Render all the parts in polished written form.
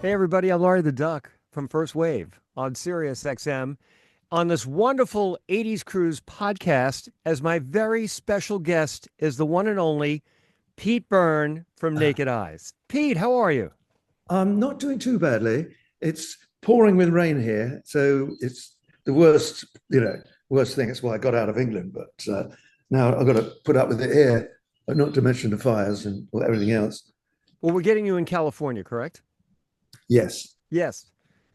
Hey everybody, I'm Laurie the Duck from First Wave on Sirius XM on this wonderful 80s Cruise podcast. As my very special guest is the one and only Pete Byrne from Naked Eyes. Pete, how are you? I'm not doing too badly. It's pouring with rain here, so it's the worst, worst thing. It's why I got out of England. But now I've got to put up with it here, but not to mention the fires and everything else. Well, we're getting you in California, correct? Yes. Yes.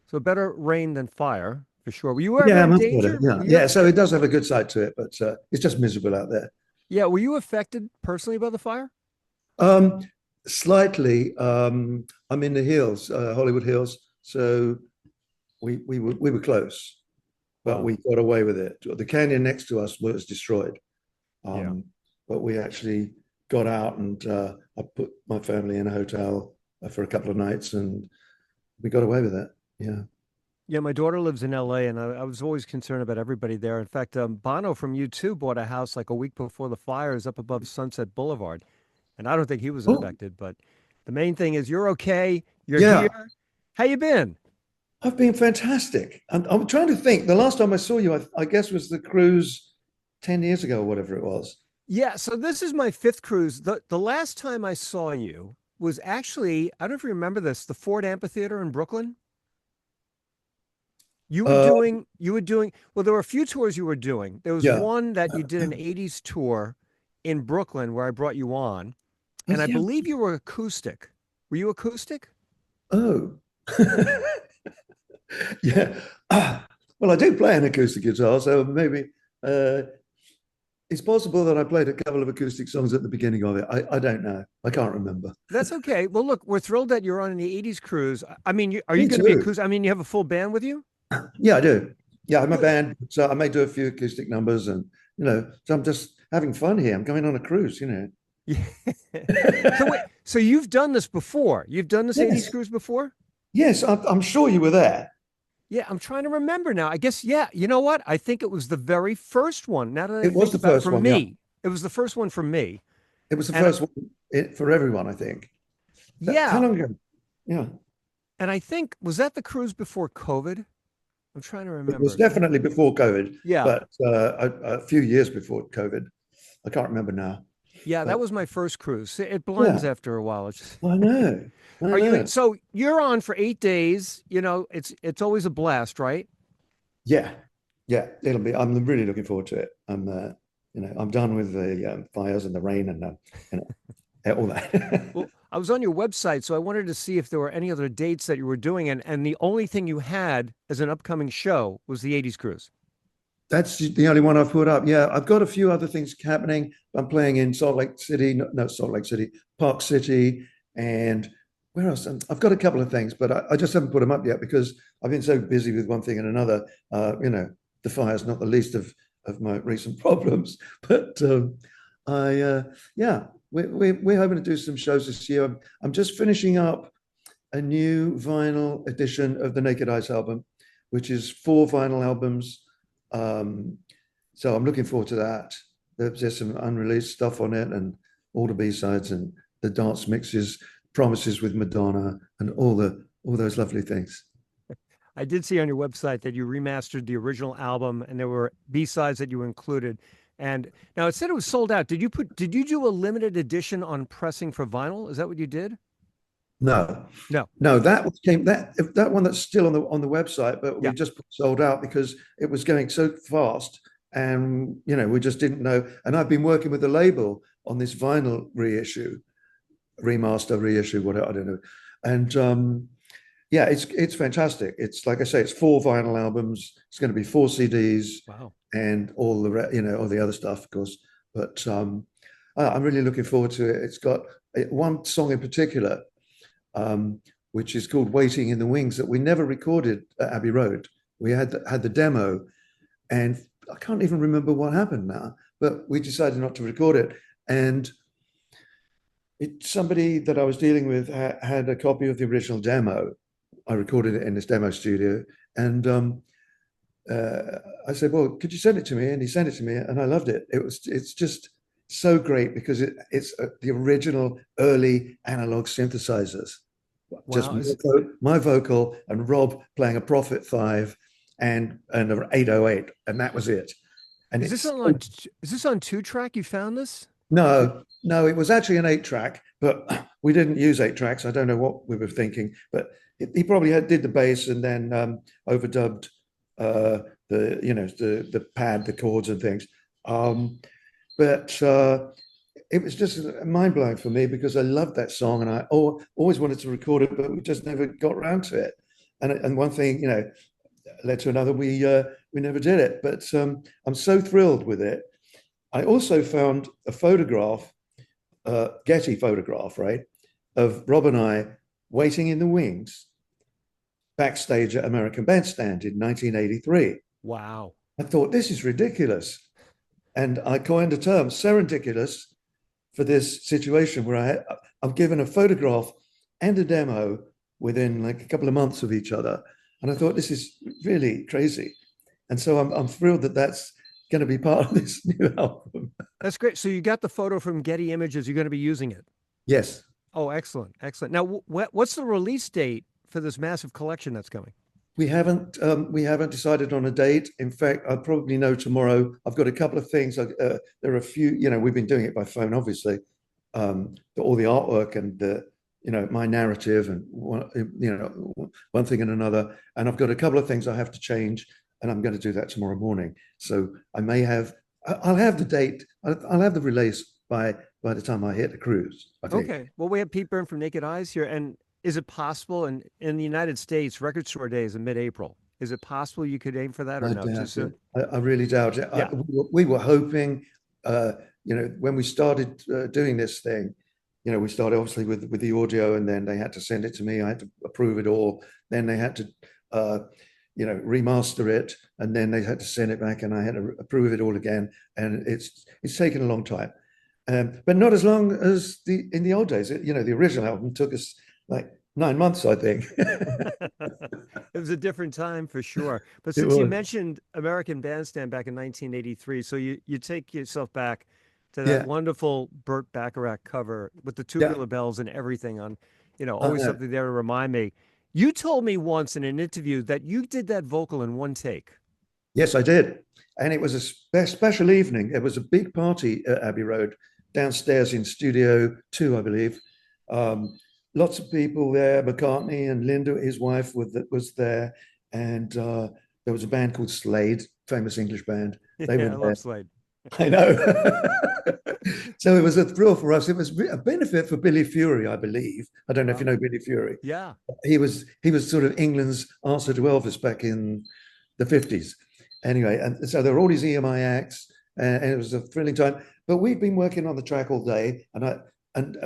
So better rain than fire, for sure. Were you ever Yeah, in much better. danger? Yeah, yeah. So it does have a good side to it, but it's just miserable out there. Yeah, were you affected personally by the fire? Um, Slightly. I'm in the hills, Hollywood Hills, so we were close, but Wow. we got away with it. The canyon next to us was destroyed. Yeah. Um, but we actually got out and I put my family in a hotel for a couple of nights and we got away with it. Yeah. Yeah, my daughter lives in LA, and I was always concerned about everybody there. In fact, Bono from U2 bought a house like a week before the fires up above Sunset Boulevard, and I don't think he was Oh, affected. But the main thing is you're okay. You're yeah. here. How you been? I've been fantastic. I'm trying to think. The last time I saw you, I guess, was the cruise 10 years ago or whatever it was. Yeah, so this is my fifth cruise. The last time I saw you was actually, I don't know if you remember this, the Ford Amphitheater in Brooklyn. Uh, You were doing, well, there were a few tours you were doing. There was yeah. one that you did an 80s tour in Brooklyn where I brought you on, Oh, and I yeah. believe you were acoustic. Were you acoustic? Oh. Yeah. Well, I do play an acoustic guitar, so maybe uh, it's possible that I played a couple of acoustic songs at the beginning of it. I don't know. I can't remember. That's okay. Well, look, we're thrilled that you're on the 80s cruise. I mean, are you Me going to be too. acoustic? I mean, you have a full band with you? Yeah, I do. Yeah, I'm a Good. band, so I may do a few acoustic numbers, and so I'm just having fun here. I'm going on a cruise. Yeah. So wait, so you've done this before? You've done this 80s Yes, cruise before? yes, I'm sure you were there. Yeah, I'm trying to remember now. I guess, yeah, you know what? I think it was the very first one. Now that I It was think the about it, first for one. Yeah, me, it was the first one for me. it was the And first one for everyone. I think. How yeah, long ago? Yeah, and I think was that the cruise before COVID? I'm trying to it was remember. definitely before COVID, Yeah, but a few years before COVID. I can't remember now, yeah, that but was my first cruise. It blends yeah, after a while. I know, I Are you know. so you're on for 8 days? You know, it's always a blast, right? Yeah, yeah, it'll be. I'm really looking forward to it. I'm done with the fires and the rain and all that. Well, I was on your website, so I wanted to see if there were any other dates that you were doing, and the only thing you had as an upcoming show was the 80s cruise. That's the only one I've put up. Yeah, I've got a few other things happening. I'm playing in Salt Lake City, no, Salt Lake City, Park City, and where else? I've got a couple of things, but I just haven't put them up yet because I've been so busy with one thing and another. The fire's not the least of my recent problems. But yeah, we're hoping to do some shows this year. I'm just finishing up a new vinyl edition of the Naked Eyes album, which is 4 vinyl albums. Um, so I'm looking forward to that. There's some unreleased stuff on it, and all the B-sides and the dance mixes, promises with Madonna, and all those lovely things. I did see on your website that you remastered the original album, and there were B-sides that you included. And now it said it was sold out. Did you do a limited edition on pressing for vinyl? Is that what you did? No, No. no, that one that's still on the website, but Yeah. we just sold out because it was going so fast, and we just didn't know. And I've been working with the label on this vinyl reissue, remaster, reissue, whatever I don't know, and yeah, it's fantastic. It's like I say, it's 4 vinyl albums. It's going to be 4 CDs Wow. and all the other stuff, of course. But I'm really looking forward to it. It's got one song in particular, which is called "Waiting in the Wings" that we never recorded at Abbey Road. We had the demo, and I can't even remember what happened now. But we decided not to record it, and somebody that I was dealing with had a copy of the original demo. I recorded it in this demo studio, and I said, "Well, could you send it to me?" And he sent it to me, and I loved it. It's just so great because it's the original early analog synthesizers. Just Wow. Is my vocal and Rob playing a Prophet 5 and an 808, and that was it. And is this it's on is this on two track? You found this? no, it was actually an 8 track, but we didn't use 8 tracks. I don't know what we were thinking, but he probably did the bass and then overdubbed the pad, the chords and things. Um, but it was just mind blowing for me because I loved that song and I always wanted to record it, but we just never got around to it. And one thing, led to another. We never did it, but I'm so thrilled with it. I also found a photograph, Getty photograph, right, of Rob and I waiting in the wings backstage at American Bandstand in 1983. Wow. I thought this is ridiculous, and I coined a term, serendiculous, for this situation where I'm given a photograph and a demo within like a couple of months of each other, and I thought this is really crazy, and so I'm thrilled that that's going to be part of this new album. That's great. So you got the photo from Getty Images. You're going to be using it. Yes, Oh, excellent. Excellent. Now, what's the release date for this massive collection that's coming? we haven't decided on a date. In fact, I'll probably know tomorrow. I've got a couple of things. There are a few. We've been doing it by phone, obviously. All the artwork and my narrative and one thing and another. And I've got a couple of things I have to change, and I'm going to do that tomorrow morning. So I may have. I'll have the date. I'll have the release by the time I hit the cruise, I think. Okay. Well, we have Pete Byrne from Naked Eyes here. And is it possible in the United States, Record Store Day is in mid-April. Is it possible you could aim for that or I no? Too doubt it. soon? I really doubt it. Yeah. We were hoping, when we started doing this thing, we started obviously with the audio, and then they had to send it to me. I had to approve it all. Then they had to, remaster it, and then they had to send it back, and I had to approve it all again. And it's taken a long time, but not as long as in the old days. The original album took us like 9 months, I think. It was a different time for sure. But It since you was. mentioned American Bandstand back in 1983, so you take yourself back to that Yeah, wonderful Burt Bacharach cover with the yeah, tubular bells and everything on, I always know. something there to remind me. You told me once in an interview that you did that vocal in one take. Yes, I did. And it was a special evening. It was a big party at Abbey Road, downstairs in Studio 2, I believe. Um, Lots of people there. McCartney and Linda, his wife, was there. And there was a band called Slade, famous English band. They were Yeah, I there. love Slade. I know. So it was a thrill for us. It was a benefit for Billy Fury, I believe. I don't know if you Uh, know Billy Fury. yeah. He was sort of England's answer to Elvis back in the 50s. Anyway, and so there were all these EMI acts, and it was a thrilling time. But we'd been working on the track all day, and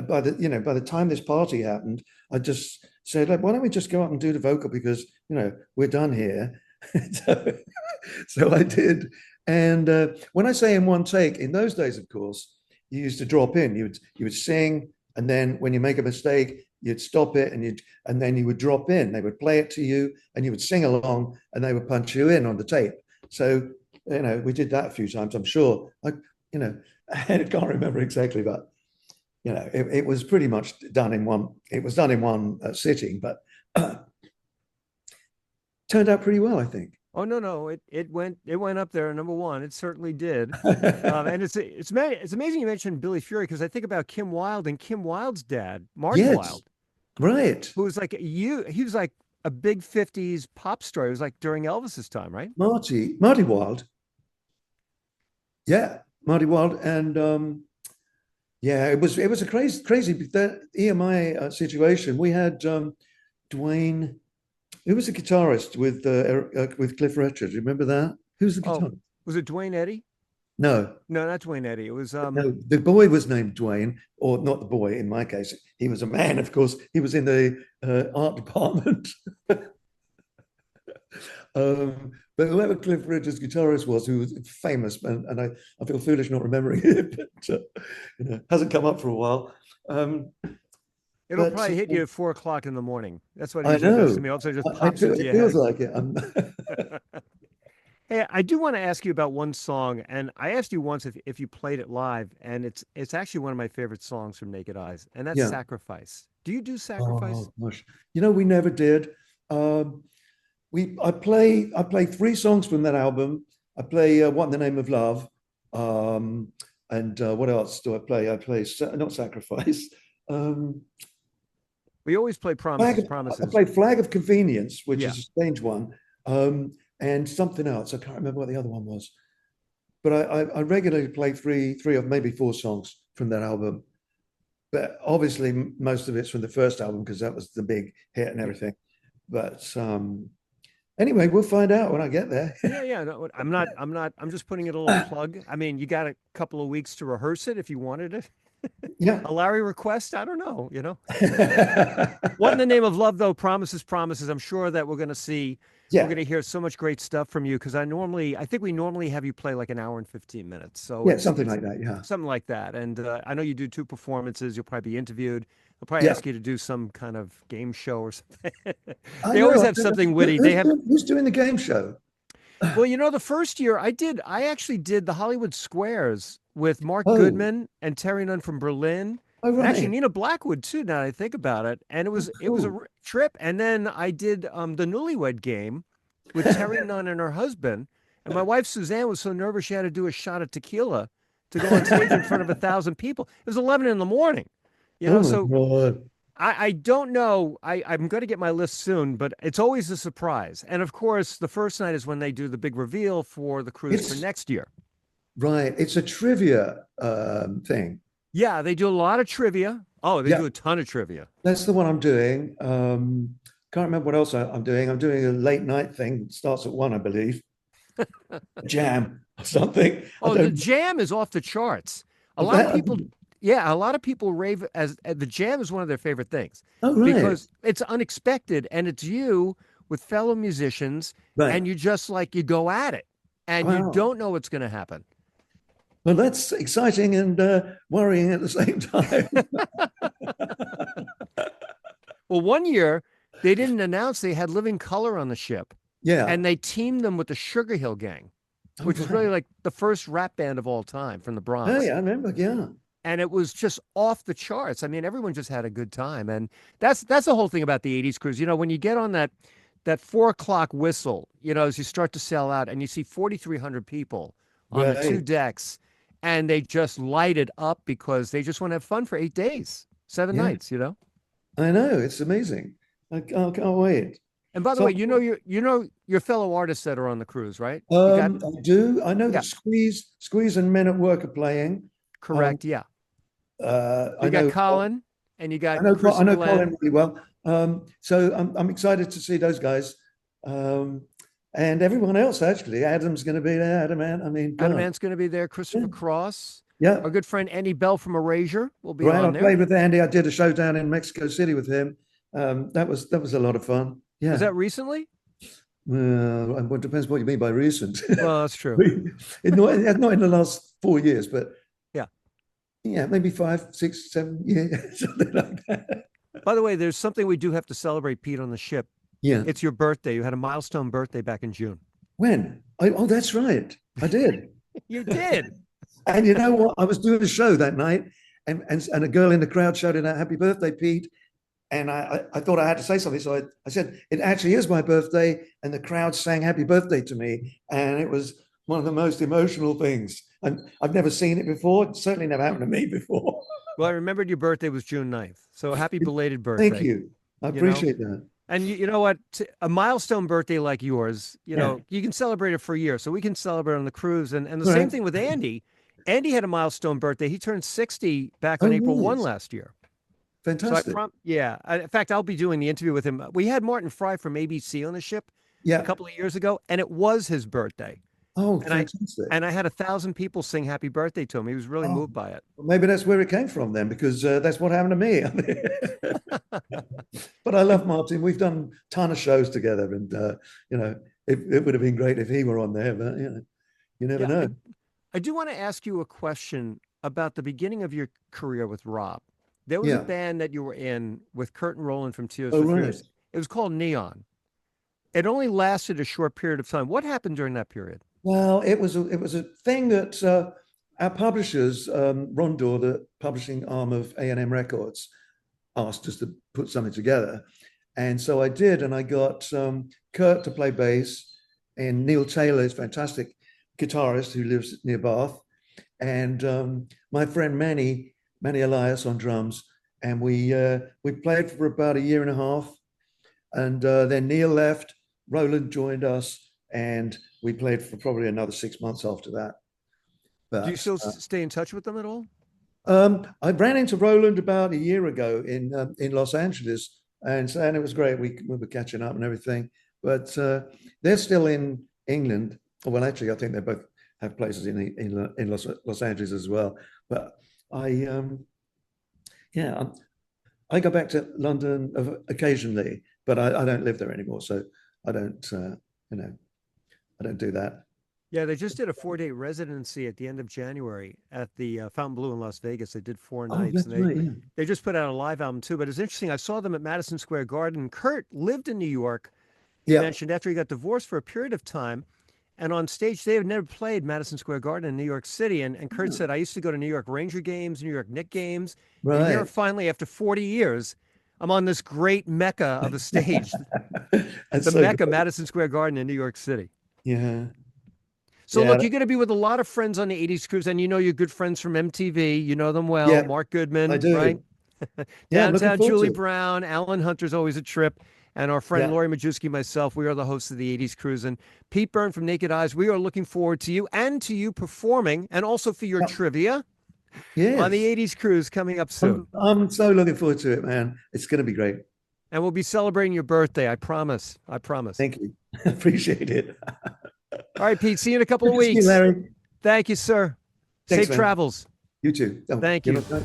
by the time this party happened, I just said, like, why don't we just go out and do the vocal because we're done here. so, so I did, and when I say in one take, in those days, of course, you used to drop in. You would sing, and then when you make a mistake, you'd stop it, and then you would drop in. They would play it to you, and you would sing along, and they would punch you in on the tape. So we did that a few times. I'm sure. You know, I can't remember exactly, but it was pretty much done in one. It was done in one sitting, but turned out pretty well, I think. Oh no, it went up there number one. It certainly did. And it's amazing you mentioned Billy Fury because I think about Kim Wilde and Kim Wilde's dad, Marty Yes, Wilde, right. who was like he was like a big 50s pop star. It was like during Elvis's time, right? Marty Wild. Yeah, Marty Wild, and yeah, it was a crazy that EMI situation. We had Dwayne, who was a guitarist with Cliff Richard. Do you remember that? Who's the Oh, guitarist? was it Dwayne Eddy? No, No, not Dwayne Eddy. It was no, the boy was named Dwayne, or not the boy in my case. He was a man, of course. He was in the art department. But whoever Cliff Richard's guitarist was, who was famous, and I feel foolish not remembering it, but hasn't come up for a while. Um, it'll but probably hit you at 4 o'clock in the morning. That's what it I usually does to know me. All of a sudden it just I pops feel into it your feels head. like it. Hey, I do want to ask you about one song, and I asked you once if you played it live, and it's actually one of my favorite songs from Naked Eyes, and that's Yeah. Sacrifice. Do you do Sacrifice? Oh gosh, we never did. Um, I play three songs from that album. I play "What in the Name of Love," um, and what else do I play? I play not Sacrifice. Um, We always play Promises, I Promises. play Flag of Convenience, which Yeah. is a strange one, and something else. I can't remember what the other one was. But I regularly play three of maybe four songs from that album. But obviously, most of it's from the first album because that was the big hit and Yeah. everything. But anyway, we'll find out when I get there. Yeah, yeah. No, I'm just putting it a little plug. I mean, you got a couple of weeks to rehearse it if you wanted it. Yeah. A Larry request? I don't know. What in the Name of Love, though? Promises, Promises. I'm sure that we're Yeah. going to hear so much great stuff from you because I think we normally have you play like an hour and 15 minutes. So Yeah. it's Something like that. Yeah. something like that. And I know you do two performances. You'll probably be interviewed. They'll probably Yeah. ask you to do some kind of game show or something. I They always know. have something witty. They Who's have, who's doing the game show? well, the first year I actually did the Hollywood Squares with Mark Oh, Goodman and Terry Nunn from Berlin. oh, And actually right. Nina Blackwood too, now that I think about it. And Oh, it was a cool. trip. And then I did the Newlywed Game with Terry Nunn and her husband. And my wife Suzanne was so nervous she had to do a shot of tequila to go on stage in front of 1,000 people. It was 11 in the morning, Oh my so God. I don't know. I'm going to get my list soon, but it's always a surprise. And of course, the first night is when they do the big reveal for the cruise for It's next year. right. It's a trivia thing. Yeah, they do a lot of trivia. Oh, they Yeah, do a ton of trivia. that's the one I'm doing. Can't remember what else I'm doing. I'm doing a late night thing. It starts at 1, I believe. A jam or something. I Oh, the don't. Jam is off the charts. A lot of That, people, yeah, a lot of people rave as the Jam is one of their favorite things oh, right. because it's unexpected and it's you with fellow musicians Right. and you just like you go at it and you Wow. don't know what's going to happen. Well, that's exciting and worrying at the same time. Well, one year they didn't announce they had Living Color on the ship Yeah. and they teamed them with the Sugar Hill Gang, Oh, which is really right. like the first rap band of all time from the Oh, Bronx. yeah, I remember. Yeah. And it was just off the charts. I mean, everyone just had a good time, and that's the whole thing about the '80s cruise. When you get on that 4 o'clock whistle, as you start to sell out, and you see 4,300 people on the two Right. decks, and they just light it up because they just want to have fun for 8 days, seven Yeah. nights. I know. It's amazing. I can't wait. And by the way, So, your fellow artists that are on the cruise, right? I do. I know Yeah, that Squeeze and Men at Work are playing. Um, correct. Yeah, I you got know. Colin, and you got I Christopher know Colin Len. really well. So I'm excited to see those guys. Um, and everyone else actually. Adam's going to be there. Adam, man. I mean, Adam God. Ant's going to be there. Yeah. Christopher Cross, Yeah. our good friend Andy Bell from Erasure will be Right. I on there. played with Andy. I did a show down in Mexico City with him. That was a lot of fun. Was Yeah. that recently? Well, it depends what you mean by recent. Well, that's true. Not in the last 4 years, but Yeah. yeah, maybe 5, 6, 7 years, something like that. By the way, there's something we do have to celebrate, Pete, on the ship. Yeah. It's your birthday. You had a milestone birthday back in June. When? Oh, that's right. I did. You did. And you know what? I was doing a show that night, and a girl in the crowd shouted out, "Happy birthday, Pete." And I thought I had to say something. So I said, "It actually is my birthday." And the crowd sang happy birthday to me. And it was one of the most emotional things. And I've never seen it before. It certainly never happened to me before. Well, I remembered your birthday was June 9th. So happy belated Thank birthday, you. I you know? appreciate that. And you know what? A milestone birthday like yours, Yeah. you can celebrate it for a year. So we can celebrate on the cruise. And the All same right. thing with Andy. Andy had a milestone birthday. He turned 60 back on Oh, April 1 nice. last year. So Fantastic. yeah. In fact, I'll be doing the interview with him. We had Martin Fry from ABC on the ship a Yeah. couple of years ago, and it was his birthday. Oh, And I fantastic. and I had 1,000 people sing happy birthday to him. He was really Oh, moved by it. well, maybe that's where it came from then, because that's what happened to me. But I love Martin. We've done a ton of shows together, and it would have been great if he were on there. But you never Yeah, know. I do want to ask you a question about the beginning of your career with Rob. There was a Yeah. band that you were in with Kurt and Roland from Tears Oh, for right. Fears. It was called Neon. It only lasted a short period of time. What happened during that period? Well, it was a thing that our publishers, Rondor, the publishing arm of A&M Records, asked us to put something together. And so I did, and I got Kurt to play bass, and Neil Taylor is fantastic guitarist who lives near Bath, and my friend Manny Elias on drums, and we played for about a year and a half, and then Neil left, Roland joined us, and we played for probably another 6 months after that. Do you But still stay in touch with them at all? I ran into Roland about a year ago in Los Angeles, and it was great. We were catching up and everything, but they're still in England. Well, actually, I think they both have places in Los Angeles as well. But I yeah, I go back to London occasionally, but I don't live there anymore, so I don't you know I don't do that. Yeah, they just did a 4-day residency at the end of January at the Fontainebleau in Las Vegas. They did four Oh, nights, and that's right. Yeah, they just put out a live album too. But it's interesting. I saw them at Madison Square Garden. Kurt lived in New York. He yeah, mentioned after he got divorced for a period of time, and on stage they had never played Madison Square Garden in New York City. And Kurt said, "I used to go to New York Ranger games, New York Knicks games, and here right. finally after 40 years, I'm on this great mecca of a stage, That's the so Mecca, good. Madison Square Garden in New York City." Yeah, So yeah, look, you're going to be with a lot of friends on the 80s cruise, and you know your good friends from MTV. You know them well. yeah. Mark I Goodman, right? do. Yeah, I'm looking Downtown forward Julie to it. Brown, Alan Hunter's always a trip. And our friend Yeah. Lori Majewski, myself, we are the hosts of the 80s cruise. And Pete Byrne from Naked Eyes, we are looking forward to you and to you performing and also for your Yeah. trivia on the Yes. 80s cruise coming up soon. I'm so looking forward to it, man. It's going to be great. And we'll be celebrating your birthday. I promise. I promise. Thank you. Appreciate it. All right, Pete, see you in a couple Good of to see you, weeks. Larry. Thank you, sir. Thanks, Safe man. travels. You too. Oh, Thank you you. know,